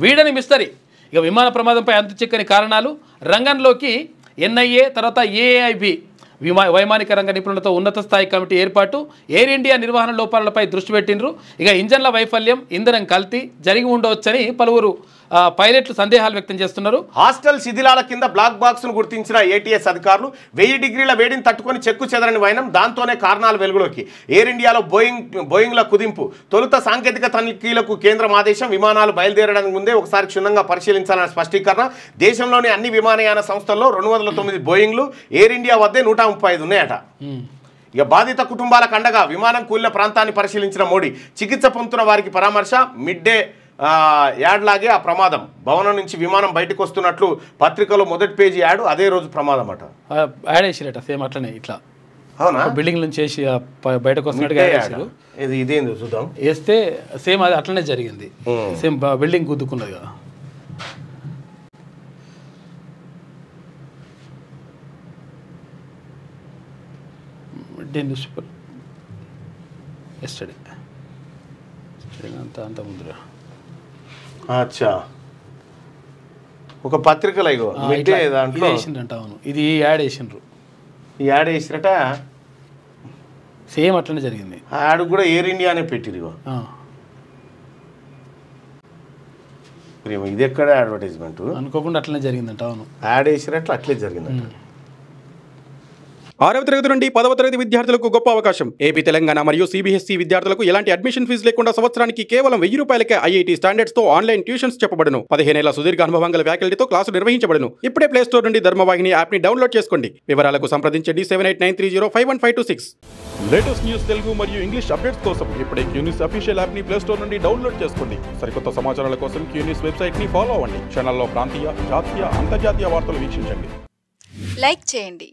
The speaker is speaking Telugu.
వీడని మిస్టరీ. ఇక విమాన ప్రమాదంపై అంతుచిక్కని కారణాలు, రంగంలోకి ఎన్ఐఏ తర్వాత ఏఐబి వైమానిక రంగ నిపుణులతో ఉన్నత స్థాయి కమిటీ ఏర్పాటు, ఎయిర్ ఇండియా నిర్వహణ లోపాలపై దృష్టి పెట్టిండ్రు. ఇక ఇంజన్ల వైఫల్యం, ఇంధనం కల్తీ జరిగి ఉండవచ్చని పలువురు పైలట్లు సందేహాలు వ్యక్తం చేస్తున్నారు. హాస్టల్ శిథిలాల కింద బ్లాక్ బాక్స్ను గుర్తించిన ఏటీఎస్ అధికారులు 1000 డిగ్రీల వేడిని తట్టుకొని చెక్కు చెదరని వైనం, దాంతోనే కారణాలు వెలుగులోకి. ఎయిర్ ఇండియాలో బోయింగ్ల కుదింపు, తొలుత సాంకేతిక తనిఖీలకు కేంద్రం ఆదేశం, విమానాలు బయలుదేరడానికి ముందే ఒకసారి క్షుణ్ణంగా పరిశీలించాలన్న స్పష్టీకరణ. దేశంలోని అన్ని విమానయాన సంస్థల్లో 209 బోయింగ్లు, ఎయిర్ ఇండియా వద్దే 135 ఉన్నాయట. ఇక బాధిత కుటుంబాలకు అండగా విమానం కూలిన ప్రాంతాన్ని పరిశీలించిన మోడీ, చికిత్స పొందుతున్న వారికి పరామర్శ. మిడ్ డే యాడ్ లాగే ఆ ప్రమాదం, భవనం నుంచి విమానం బయటకు వస్తున్నట్లు పత్రికలో మొదటి పేజీ యాడ్, అదే రోజు ప్రమాదం అట. యాడ్ వేసిరట సేమ్ అట్లనే, ఇట్లా అవునా, బిల్డింగ్ నుంచి వేసి బయటకు వస్తున్నట్టుగా వేసారు. ఇదేంది చూద్దాం, వేస్తే సేమ్ అది అట్లనే జరిగింది, సేమ్ బిల్డింగ్ గుద్దుకున్నది కదా. న్యూస్ పేపర్ ఎస్టర్డే అంత ముందురా. అచ్చా, ఒక పత్రికలో దాంట్లో వేసిండ్రంట. అవును, ఇది యాడ్ వేసిండ్రు. ఈ యాడ్ వేసినట సేమ్ అట్లనే జరిగింది. యాడ్ కూడా ఎయిర్ ఇండియా అనే పెట్టిరు. ఇది ఎక్కడ అడ్వర్టైజ్మెంట్ అనుకోకుండా అట్లనే జరిగిందంట. అవును, యాడ్ వేసినట్లు అట్లే జరిగిందంట. 6వ తరగతి నుండి 10వ తరగతి విద్యార్థులకు గొప్ప అవకాశం. ఏపీ, తెలంగాణ మరియు సిబిఎస్ఈ విద్యార్థులకు ఎలాంటి అడ్మిషన్ ఫీజు లేకుండా సంవత్సరానికి కేవలం 1000 రూపాయలకే ఐఐటీ స్టాండర్డ్స్ తో ఆన్లైన్ ట్యూషన్స్ చెప్పబడును. 15 ఏళ్ల సుదీర్ఘ అనుభవం గల ఫ్యాకల్టీతో క్లాసులు నిర్వహించబడును. ఇప్పుడే ప్లే స్టోర్ నుండి ధర్మవాహిని యాప్ ని డౌన్లోడ్ చేసుకోండి. వివరాలకు సంప్రదించండి 7893051526. లేటెస్ట్ న్యూస్ తెలుగు మరియు ఇంగ్లీష్ అప్డేట్స్ కోసం ఇప్పుడే క్యూన్యూస్ అఫీషియల్ యాప్ ని ప్లే స్టోర్ నుండి డౌన్లోడ్ చేసుకోండి. సరికొత్త సమాచారాల కోసం క్యూన్యూస్ వెబ్సైట్ ని ఫాలో అవ్వండి. ఛానల్లో ప్రాంతీయ, జాతీయ, అంతర్జాతీయ వార్తలు వీక్షించండి. లైక్ చేయండి.